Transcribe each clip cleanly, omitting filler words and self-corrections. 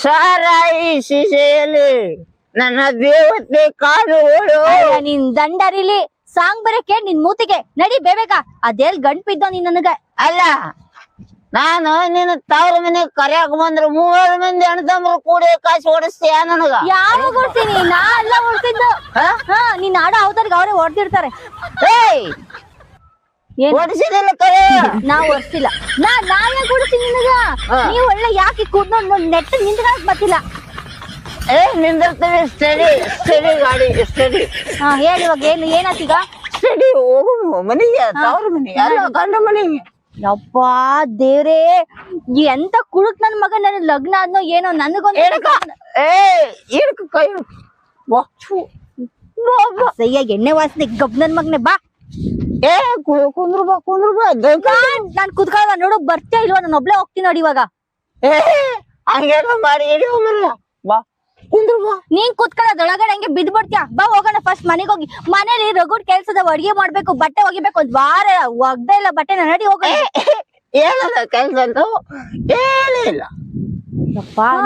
ಸಾರಾಯಿ ಶಿಶೆಯಲ್ಲಿ ನನ್ನ ದೇವತೆ ಕಾಲುಗಳು. ನಿನ್ ದಂಡರಿಲಿ ಸಾಂಗ್ ಬರಕ್ಕೆ ನಿನ್ ಮೂತಿಗೆ ನಡಿ ಬೇಬೇಕ. ಅದೆಲ್ ಗಂಟ್ ಬಿದ್ದೋ ನೀನ್ ನನಗ. ಅಲ್ಲ ನಾನು ನಿನ್ನ ತವ್ರ ಮನೆ ಕರ್ಯಾಕ ಬಂದ್ರ 3 ಮಂದಿ ಅಣ್ತಂಬ್ರು ಕೂಡಿ ಕಾಸು ಓಡಿಸ್ತೀಯ ನನಗ? ಯಾವಾಗ ಓಡ್ತೀನಿ? ನಾ ಎಲ್ಲ ಓಡ್ತಿದ್ದು. ನೀನ್ ಆಡೋ ಅವತಾರಿಗೆ ಅವರೇ ಹೊಡ್ದಿರ್ತಾರೆ. ಓಡಿಸಿದಿಲ್ಲ ಕರೆ, ನಾ ಓಡಿಸಿಲ್ಲ. ನಾ ಯಾಕೆ ಓಡಿಸ್ತೀನಿ ನಿನಗ? ನೀವು ಒಳ್ಳೆ ಯಾಕೆ ಕೂತ್ಕೊಂಡು ನೆಟ್ಟ ನಿಂತ್ಕೊಳಕ್ ಬರ್ತಿಲ್ಲ. ನಿಂದಿರ್ತೀವಿ. ಸ್ಟಡಿ ಗಾಡಿ ಸ್ಟಡಿ. ಹೇಳಿ ಇವಾಗ ಏನಾತೀಗ? ಸ್ಟಡಿ ಹೋಗು ಮನೆಗೆ, ತವ್ರ ಮನೆಗೆ ಅಲ್ಲ ಗಂಡ ಮನೆಗೆ. ಯಪ್ಪ ದೇವ್ರೇ, ಎಂತ ಕುಡುಕ್ ನನ್ ಮಗ. ನನ್ ಲಗ್ನ ಆದ್ನೋ ಏನೋ ನನಗೊಂದು ಕೈ ಸಯ್ಯಾಗಿ ಎಣ್ಣೆ ವಾಸನೆ ಗಬ್ ನನ್ ಮಗನೆ. ಬಾ ಕುಂದ್ರು ಬಾ. ನಾನ್ ಕುತ್ಕೊಳ್ಳ ನೋಡು, ಬರ್ತಾ ಇಲ್ವಾ? ನಾನು ಒಬ್ಳೆ ಹೋಗ್ತೀನಿ ನೋಡಿ ಇವಾಗ. ಹಂಗೆಲ್ಲ ಮಾಡಿ ಬಾ ಕುಂದ್ರು ಬಾ. ನೀನ್ ಕುತ್ಕೊಳ್ಳೋದೊಳಗಡೆ ಹಂಗೆ ಬಿದ್ ಬಿಡ್ತೀಯ. ಬಾ ಹೋಗೋಣ ಫಸ್ಟ್ ಮನೆಗೆ ಹೋಗಿ. ಮನೇಲಿ ರಗುಡ್ ಕೆಲ್ಸದ ಅಡ್ಗೆ ಮಾಡ್ಬೇಕು, ಬಟ್ಟೆ ಒಗಿಬೇಕು. ಒಂದ್ ವಾರ ಒಗ್ದೇ ಇಲ್ಲ ಬಟ್ಟೆ. ನಡಿ ಹೋಗೋಣ. ಏನದ ಕೆಲ್ಸ ಅಂತ ಏನಿಲ್ಲ.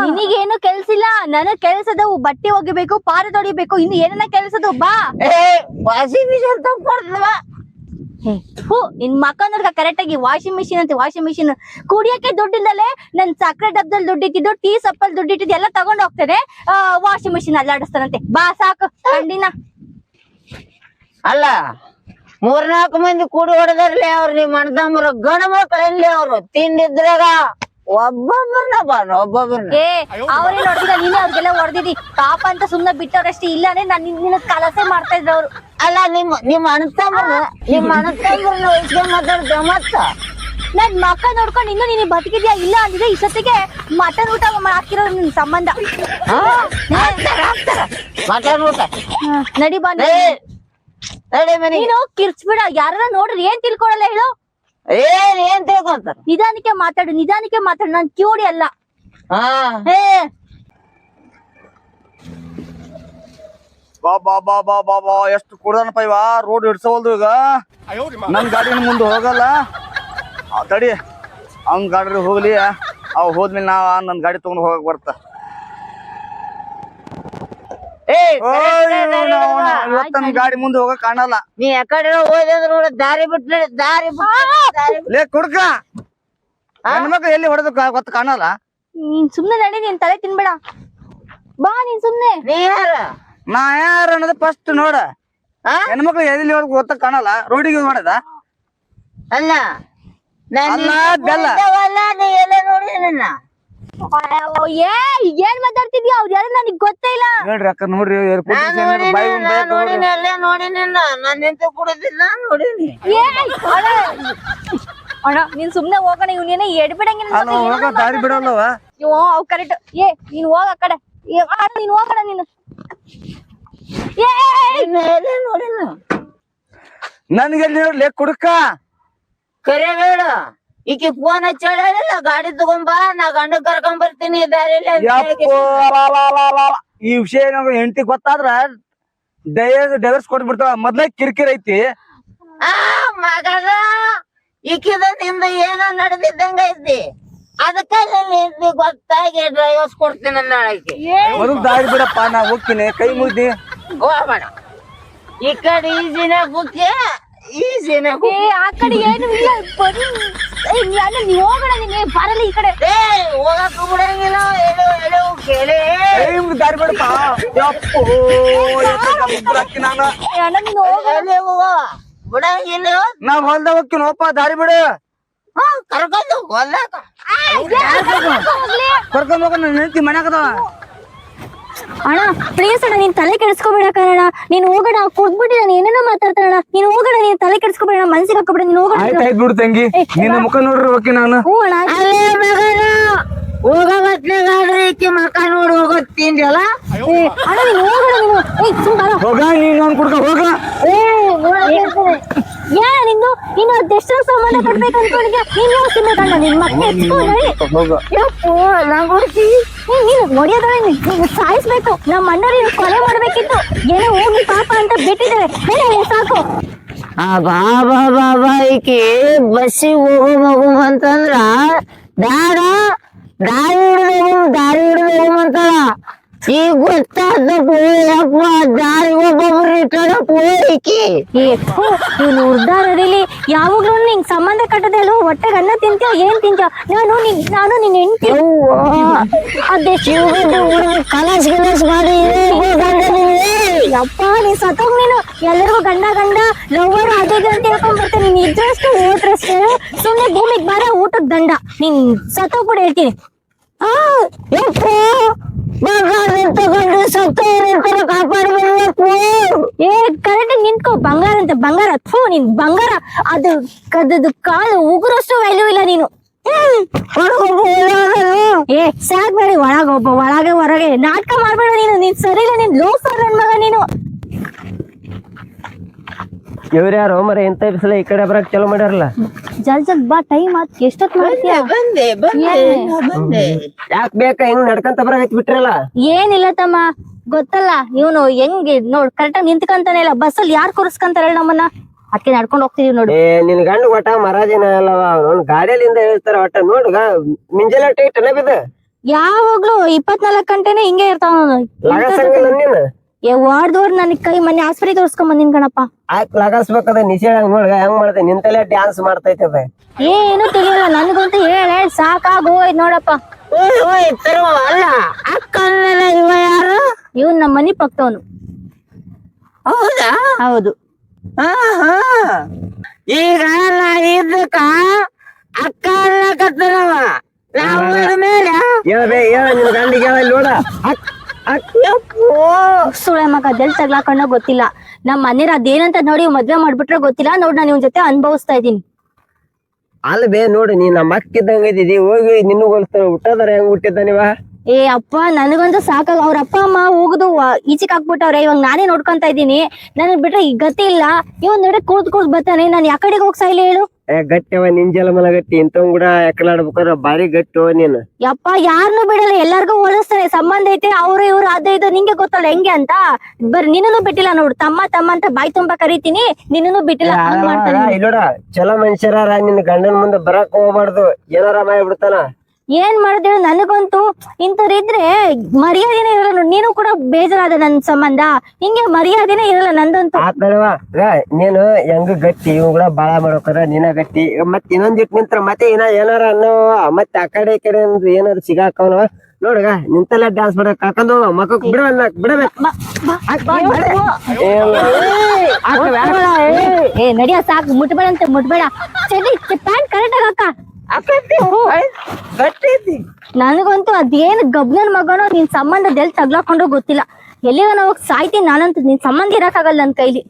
ನಿನಗೇನು ಕೆಲ್ಸ ಇಲ್ಲ, ನನಗ್ ಕೆಲ್ಸದವು. ಬಟ್ಟೆ ಒಗಿಬೇಕು, ಪಾರ ತೊಡಿಬೇಕು, ಇನ್ನು ಏನನ್ನ ಕೆಲ್ಸದು. ಬಾ ವಾಷಿಂಗ್ ಮಿಷಿನ್ ತಂದ್ಕೊಡ್ತವ. ನಿನ್ ಮಕ್ಕ ನೋಡ್ಕ ಕರೆಕ್ಟ್ ಆಗಿ. ವಾಷಿಂಗ್ ಮಿಷಿನ್ ಅಂತ ವಾಷಿಂಗ್ ಮಿಷಿನ್ ಕುಡಿಯಕ್ಕೆ ದುಡ್ಡಿಲ್ಲಲೆ. ನನ್ ಸಕ್ಕರೆ ಡಬ್ಬದಲ್ಲಿ ದುಡ್ಡಿಟ್ಟಿದ್ದು, ಟೀ ಸಪ್ಪಲ್ ದುಡ್ಡಿಟ್ಟಿದ್ದು ಎಲ್ಲ ತಗೊಂಡ್ ಹೋಗ್ತೇನೆ. ವಾಷಿಂಗ್ ಮಿಷಿನ್ ಅಲ್ಲಾಡಿಸ್ತಾನಂತೆ. ಬಾ ಸಾಕು ಕಂಡಿನ. ಅಲ್ಲ 3-4 ಮಂದಿ ಕೂಡಿ ಹೊಡೆದರ್ಲಿ ಅವ್ರು. ನಿಮ್ ಅಣ್ತಂಬ್ರ ಗಣ ಮಕ್ಕಳಲ್ಲಿ ಅವ್ರು ತಿಂದಿದ್ರಾಗ ಒಬ್ಬೊಬ್ಬರನ್ನ ಒಬ್ಬೊಬ್ಬರನ್ನ ಅವ್ರೇ ನೋಡಿದ ನೀನೇ ಅವ್ರಿಗೆಲ್ಲ ಹೊಡೆದಿದಿ. ಪಾಪ ಅಂತ ಸುಮ್ನೆ ಬಿಟ್ಟವ್ರಷ್ಟೇ. ಇಲ್ಲಾಂದ್ರೆ ನಾನ್ ನಿನ್ನ ಕಲಸೆ ಮಾಡ್ತಾ ಇದ್ರು ಅವ್ರು. ಅಲ್ಲ ನಿಮ್ಮ ಅಣ್ತಂಬ್ರನ್ನ ವಯಸ್ಸಿಗೆ ಮಾತಾಡ್ತೇವ ಮತ್ತ. ನನ್ ಮಕ್ಕ ನೋಡ್ಕೊಂಡು ಇನ್ನು ನೀನ್ ಬದುಕಿದ್ಯಾ ಇಲ್ಲ ಅಂದಿದ್ರೆ ಇಷ್ಟೊತ್ತಿಗೆ ಮಟನ್ ಊಟ ಹಾಕಿರೋ ನಿನ್ ಸಂಬಂಧ. ಮಟನ್ ಊಟ ನಡಿ ಬಾ. ನೀನು ಕಿರ್ಚ್ಬಿಡ. ಯಾರ ನೋಡ್ರಿ ಏನ್ ತಿಳ್ಕೊಳಲ್ಲ ಹೇಳು. ಏನ್ ತಿಳ್ಕೊಂತಾರ? ನಿಧಾನಕ್ಕೆ ಮಾತಾಡು. ನಾನ್ ಕಿವುಡಿ ಅಲ್ಲ. ಬಾ ಎಷ್ಟು ಕುಡ್ದನಪ್ಪ ಇವ. ರೋಡ್ ಹಿಡ್ಸವಲ್ದು ಈಗ. ನನ್ ಗಾಡಿನ ಮುಂದೆ ಹೋಗಲ್ಲ. ತಡಿ, ಅವ್ನ ಗಾಡಿ ಹೋಗ್ಲಿ. ಅವ್ ಹೋದ್ಮೇಲೆ ನನ್ ಗಾಡಿ ತಗೊಂಡ್ ಹೋಗಕ್ ಬರ್ತ. ಇವತ್ತ ಗಾಡಿ ಮುಂದೆ ಹೋಗಕ್ ಕಾಣಲ್ಲ. ನೀ ಯಾಕಡೆ ಹೋದ್ರೆ ನೋಡ ದಾರಿ ಬಿಟ್ರೆ ಲೇ ಕುಡ್ಕ, ಹೆಣ್ಮಕ್ಳು ಎಲ್ಲಿ ಹೊಡೆದ ಗೊತ್ತ ಕಾಣಲ್ಲ. ನೀನ್ ಸುಮ್ನೆ ನಡಿ. ನೀನ್ ತಲೆ ತಿನ್ಬೇಡ. ಬಾ ನೀನ್ ಸುಮ್ನೆ. ನೀ ಯಾರ? ನಾ ಯಾರ ಅನ್ನೋದು ಫಸ್ಟ್ ನೋಡ. ಹೆಣ್ಮಕ್ಳು ಎಲ್ಲಿ ಹೊಡೆದ್ ಗೊತ್ತ ಕಾಣಲ್ಲ. ರೋಡಿಗೆ ಮಾಡದ ಅಲ್ಲ ಬೆಲ್ಲ. ನೀ ಎಲ್ಲ ನೋಡಿ ನನ್ನ ಏನ್ ಮಾತಾಡ್ತಿದ್ಯಾ? ಅವ್ರು ಯಾರು ನನಗ್ ಗೊತ್ತೇ ಇಲ್ಲ. ಹೇಳ್ರಿ ಅಕ್ಕ ನೋಡ್ರಿ. ಅಣ್ಣ ನೀನ್ ಸುಮ್ನೆ ಹೋಗೋಣ. ಇವ್ನೇನ ಎಡ್ಬಿಡಂಗಿಲ್ಲ. ದಾರಿ ಬಿಡಲ್ಲವ. ಅವ್ ಕರೆಕ್ಟ್. ನೀನ್ ಹೋಗ ಆ ಕಡೆ. ನೀನ್ ಹೋಗೋಣ ನೀನು. ನೋಡಿ ನನ್ಗೆ ನೋಡ್ಲಿ ಕುಡ್ಕ. ಕರೆ ಬೇಡ. ಈಕಿ ಫೋನ್ ಹಚ್ಚಾಳಿಲ್ಲ, ಗಾಡಿ ತಗೊಂಬಾ, ನಾ ಗಂಡ ಕರ್ಕೊಂಡ್ ಬರ್ತೀನಿ ದಾರಿಯಲ್ಲಿ. ಈ ವಿಷಯ ನಮ್ಗೆ ಹೆಂಡತಿ ಗೊತ್ತಾದ್ರ ಡೈವರ್ಸ್ ಕೊಟ್ಬಿಡ್ತಾವ. ಮೊದ್ಲೇ ಕಿರಿಕಿರಿ ಐತಿ. ಮಗದ ಈಕಿದ ನಿಂದ ಏನೋ ನಡೆದಿದ್ದಂಗ ಐತಿ. ಅದಕ್ಕ ಗೊತ್ತಾಗಿ ಡ್ರೈವರ್ಸ್ ಕೊಡ್ತೀನಿ ನಾಳೆಗೆ. ಮೊದಲು ದಾರಿ ಬಿಡಪ್ಪ, ನಾ ಹೋಗ್ತೀನಿ. ಕೈ ಮುಗ್ದಿ ಹೋಗ್ಬೇಡ. ಈ ಕಡೆ ಈಜಿನ ಬುಕ್ಕೆ ಆ ಕಡೆ ಏನು ಇಲ್ಲ. ನೀವ್ ಹೋಗೋಣ. ನೀನ್ ಬರಲ್ಲ ಈ ಕಡೆ. ಹೋಗಕ್ ಬಿಡಂಗಿಲ್ಲ. ದಾರಿ ಬಿಡಪ್ಪ. ಅಣ್ಣ ನೀನ್ ಹೋಗ. ಬಿಡಂಗಿಲ್ಲ. ನಾ ಹೊಲ್ದ ಹೋಗ್ತೀನಿ. ಹೋಪ ದಾರಿ ಬಿಡು. ಕರ್ಕೊಂಡು ಹೊಲ್ದಾಗ ಕರ್ಕೊಂಡ್ ಹೋಗ. ನನ್ನ ಹೆಂಡತಿ ಮನ್ಯಾಗದವ. ಅಣ್ಣ ಪ್ಲೀಸ್ ಅಣ್ಣ, ನೀನ್ ತಲೆ ಕೆಡಿಸ್ಕೋಬೇಡ ಕಣ. ನೀನ್ ಹೋಗೋಣ. ಕುಡ್ದ್ಬಿಟ್ಟು ನಾನು ಏನೇನೋ ಮಾತಾಡ್ತಾಳ. ನೀನ್ ಹೋಗೋಣ. ನೀನ್ ತಲೆ ಕೆಡಿಸ್ಕೋಬೇಡ, ಮನ್ಸಿಗೆ ಹಾಕೋಬೇಡ. ನೀನ್ ಹೋಗೋಣ. ಆಯ್ತು ಬಿಡು ತಂಗಿ, ನಿನ್ನ ಮುಖ ನೋಡ್ರಿ ಹೋಗಿ ನಾನು. ಹ್ಞೂ ಅಣ್ಣ. ಹೋಗೋ ಬಟ್ಲೆಗಾದ್ರೆ ಈಕಿ ಮಕ್ಕ ನೋಡಿ ಹೋಗೋದ್ ತಿಂದಿಯಲ್ಲ. ಅಣ್ಣ ನೀನ್ ಹೋಗೋಣ. ನೀನು ಹೋಗ. ನೀನು ಕುಡ್ಕ ಹೋಗ. ನಿಂದು ನೀನು ಅದೆಷ್ಟೋ ಸಂಬಂಧ ಕೊಡ್ಬೇಕು ಅನ್ಕೊಂಡಿದ್ಯಾ? ನೀನ್ ಹೋಗ್ತಿರ್ಬೇಕಣ್ಣ. ನಿನ್ ಮತ್ತೆ ನೀನು ಹೊಡಿಯೋದ್ರೆ ನೀನು ಸಾಯಿಸ್ಬೇಕು. ನಮ್ಮ ಅಣ್ಣವ್ರಿಗೆ ಕೊಲೆ ಮಾಡ್ಬೇಕಿತ್ತು. ಏನೋ ಹೋಗಿ ಪಾಪ ಅಂತ ಬಿಟ್ಟಿದ್ದೇವೆ. ಸಾಕು. ಬಾಬಾ ಈಕಿ ಬಸ್ಸಿಗೆ ಹೋಗು ಅಂತಂದ್ರ ಬ್ಯಾಡ ದಾರಿ ಹಿಡಿದು ಅಂತಾಳ. ಈಗ ಗೊತ್ತಾದಪ್ಪ ಯಪ್ಪ ದಾರಿ ಒಬ್ಬೊಬ್ರು ಇಟ್ಟದಪ್ಪ ಈಕಿ. ನೀನು ಉರ್ದಾರದಿಲಿ ಯಾವಾಗ್ಲೂ ನಿಂಗ್ ಸಂಬಂಧ ಕಟ್ಟದಲ್ಲ ಹೊಟ್ಟೆಗೆ ಅನ್ನ ತಿಂತೀಯ ಏನ್ ತಿಂತೀಯ? ನಾನು ನಿನ್ ಹೆಂಡ್ತಿ. ಅದೇ ಕಲಸ್ ಗಿಲಸ್ ಮಾಡಿ ಯಪ್ಪ ನೀನ್ ಸತ್ತೋಗ್ ನೀನು ಎಲ್ಲರಿಗೂ ಗಂಡ ಲವ್ವರ್ ಅದೇ ಅಂತ ಹೇಳ್ಕೊಂಡ್ ಬರ್ತೇನೆ. ನೀನ್ ಇದ್ರಷ್ಟು ಓದ್ರಷ್ಟು ಸುಮ್ನೆ ಭೂಮಿಗೆ ಬಾರ ಊಟಕ್ ದಂಡ. ನೀನ್ ಸತ್ತೋಗ್ಬಿಡ ಹೇಳ್ತೀನಿ. ಯಪ್ಪ ತಗೊಂಡು ಸತ್ತ ಕಾಪಾಡ್ಬೇಕು. ಕರೆಕ್ಟ್ ನಿಂತ್ಕೋ. ಬಂಗಾರ ಅಂತ ಬಂಗಾರ ನೀನ್ ಬಂಗಾರ ಅದು ಕಾಲು ಉಗುರಷ್ಟು ವ್ಯಾಲ್ಯೂ ಇಲ್ಲ ನೀನು. ಸಾಕ್ ಬೇಡಿ ಒಳಗೆ ಹೊರಗೆ ನಾಟಕ ಮಾಡ್ಬೇಡ ನೀನ್ ಸರಿ ಇಲ್ಲ. ನೀನ್ ಲೋಫರ್ ನನ್ ಮಗ ನೀನು. ಇವ್ರ ಯಾರು ಮರ ಎಂತ ಬಿಸಿಲ ಈ ಕಡೆ ಬರಕ್ ಚಲೋ ಮಾಡ್ಯಾರಲ್ಲ. ಜಲ್ ಬಾ ಟೈಮ್ ಆತ್ ಎಷ್ಟೊತ್ ಮಾಡ್ತೀಯ? ಯಾಕ್ ಬೇಕಾ ಹೆಂಗ್ ನಡ್ಕಂತ ಬರಕ್ ಬಿಟ್ರಲ್ಲ? ಏನಿಲ್ಲ ತಮ್ಮ ಗೊತ್ತಲ್ಲ ಇವನು ಹೆಂಗ್ ನೋಡ್ ಕರೆಕ್ಟಾಗಿ ನಿಂತ್ಕಂತಾನೆ ಇಲ್ಲ. ಬಸ್ಸಲ್ಲಿ ಯಾರು ಕೂರಿಸ್ಕಂತಾರ ನಮ್ಮನ್ನ? ಅದಕ್ಕೆ ನಡ್ಕೊಂಡ್ ಹೋಗ್ತಿದೀವಿ ನೋಡಿ. ನಿನ್ ಗಂಡ ಒಟ್ಟ ಮರಾಜಿನ ಅಲ್ಲವ ಅವ್ನು ಗಾಡಿಯಲ್ಲಿಂದ ಹೇಳ್ತಾರ ಒಟ್ಟ ನೋಡ್ಗ ಮಿಂಜಲ ಟೈಟ್ ಅಲ್ಲ ಬಿದ. ಯಾವಾಗ್ಲೂ 24 ಗಂಟೆನೆ ಹಿಂಗೆ ಇರ್ತಾವ. ನೀನು ವಾರ್ದವ್ರು ನನಗ್ ಕೈ ಮೊನ್ನೆ ಆಸ್ಪತ್ರೆ ತೋರ್ಸ್ಕೊಂಡ್ ಬಂದಿನ್ ಕಣಪ್ಪ. ಆಯ್ತು ಲಗಾಸ್ಬೇಕದ ನಿಷೇಧ ನೋಡ್ಗ ಹೆಂಗ್ ಮಾಡ್ತೇನೆ ನಿಂತಲ್ಲೇ ಡ್ಯಾನ್ಸ್ ಮಾಡ್ತೈತೆ ಅದ. ಏನು ತಿಳಿಯಲ್ಲ ನನ್ಗಂತೂ ಹೇಳ ಸಾಕಾಗೋಯ್ತು ನೋಡಪ್ಪ. ಅಲ್ಲ ಅಕ್ಕಲ್ಲ ಇವ ಯಾರು? ಇವನ್ ನಮ್ಮ ಮನಿ ಪಕ್ತವನು. ಹೌದಾ? ಹೌದು. ಈಗ ನಾ ಇದಕ್ಕ ಅಕ್ಕ ಅನ್ನಕತ್ತನವ ಮೇಲೆ ನಿನ್ ಗಂಡಿಗೆ ನೋಡ ಸುಳೆ ಮಗ ಅದೆಲ್ ತಗ್ಲಾಕೊಂಡ ಗೊತ್ತಿಲ್ಲ. ನಮ್ ಮನೇರ್ ಅದೇನಂತ ನೋಡಿ ಮದ್ವೆ ಮಾಡ್ಬಿಟ್ರೆ ಗೊತ್ತಿಲ್ಲ. ನೋಡ್ ನಾನು ಇವ್ನ ಜೊತೆ ಅನುಭವಿಸ್ತಾ ಇದೀನಿ. ಅಲ್ ಬೇ ನೋಡಿ ನೀ ನಮ್ಮ ಅಕ್ಕಿದ್ದಂಗ ಇದ್ದಿದಿ ಹೋಗಿ ನಿನ್ನ ಹೋಲಿಸ್ತಾರ ಹುಟ್ಟದಾರ ಹೆಂಗ್ ಹುಟ್ಟಿದ್ದ ನೀವ? ಅಪ್ಪ ನನಗಂತೂ ಸಾಕಾಗ ಅವ್ರ ಅಪ್ಪ ಅಮ್ಮ ಹೋಗುದು ಈಚೆಕ್ ಹಾಕ್ಬಿಟ್ಟವ್ರೆ. ಇವಾಗ ನಾನೇ ನೋಡ್ಕೊಂತ ಇದ್ದೀನಿ. ನನಗ್ ಬಿಟ್ರೆ ಈಗ ಗತಿ ಇಲ್ಲ. ಇವನ್ ನೋಡಿ ಕೂದ್ ಬರ್ತಾನೆ. ನಾನ್ ಯಾಕಡೆಗೆ ಹೋಗ್ ಸಾಯ್ಲಿ ಹೇಳು? ಗಟ್ಟಿವ ನಿಂಜಲ ಮಲ ಗಟ್ಟಿ ಇಂಥವ್ ಕೂಡ ಎಕ್ಕಲಾಡ್ಬೇಕಾರ ಬಾರಿ ಗಟ್ಟಿ ನೀನು. ಯಪ್ಪ ಯಾರನ್ನು ಬಿಡಲ್ಲ, ಎಲ್ಲಾರ್ಗು ಹೋಲಿಸ್ತಾರೆ. ಸಂಬಂಧ ಐತೆ ಅವ್ರು ಇವ್ರು ಅದೇ ಇದು ನಿಂಗೆ ಗೊತ್ತಲ್ಲ ಹೆಂಗೆ ಅಂತ. ನಿನ್ನೂ ಬಿಟ್ಟಿಲ್ಲ ನೋಡು. ತಮ್ಮ ಅಂತ ಬಾಯಿ ತುಂಬಾ ಕರಿತೀನಿ. ನಿನ್ನೂ ಬಿಟ್ಟಿಲ್ಲ. ಇಲ್ಲೋಡ ಚಲೋ ಮನುಷ್ಯರ ನಿನ್ ಗಂಡನ ಮುಂದೆ ಬರಕ್ ಹೋಗ್ಬಾರ್ದು. ಏನಾರ ಮಾಡ್ಬಿಡ್ತಾನ. ಏನ್ ಮಾಡಿದ್ರೆ ನನಗಂತೂ ಇಂಥವ್ರಿದ್ರೆ ಮರ್ಯಾದೆನೇ ಇರಲ್ಲ ನೋಡಿ. ನೀನು ಕೂಡ ಬೇಜಾರಾದ ನನ್ ಸಂಬಂಧ. ಹಿಂಗೆ ಮರ್ಯಾದೆನೇ ಇರಲ್ಲ ನಂದಂತೂ. ಆತಲ್ವಾ ನೀನು ಹೆಂಗ ಗಟ್ಟಿ ಇವ್ ಕೂಡ ಬಾಳ ಮಾಡ್ಬೇಕಾರ ನೀನ ಗಟ್ಟಿ. ಮತ್ ಇನ್ನೊಂದಿಟ್ ನಿಂತ್ರ ಮತ್ತೆ ಏನಾರ ಅನ್ನೋ ಮತ್ತೆ ಆ ಕಡೆ ಈ ಕಡೆ ಏನಾರು ಸಿಗಾಕವನವ ನೋಡ್ಗ ನಿಂತೆಲ್ಲ ಡ್ಯಾನ್ಸ್ ಮಾಡಕ್ ಕರ್ಕೊಂಡ್ ಹೋಗ ಮಕ್ಕಕ್ ಬಿಡಬೇಕು. ನಡಿಯ ಸಾಕು. ಮುಟ್ಬೇಡ ಅಂತ ಮುಟ್ಬೇಡ. Pant correct ಆಗಕ್ಕ. ನನಗಂತೂ ಅದೇನ್ ಗಬ್ನನ್ ಮಗನೋ ನಿನ್ ಸಂಬಂಧ ಎಲ್ಲಿ ತಗ್ಲಾಕೊಂಡೋ ಗೊತ್ತಿಲ್ಲ. ಎಲ್ಲಿಗ ನಾವ್ ಸಾಯ್ತೀನಿ ನಾನಂತೂ. ನಿನ್ ಸಂಬಂಧ ಇರಕ್ಕಾಗಲ್ಲ ನನ್ ಕೈಲಿ.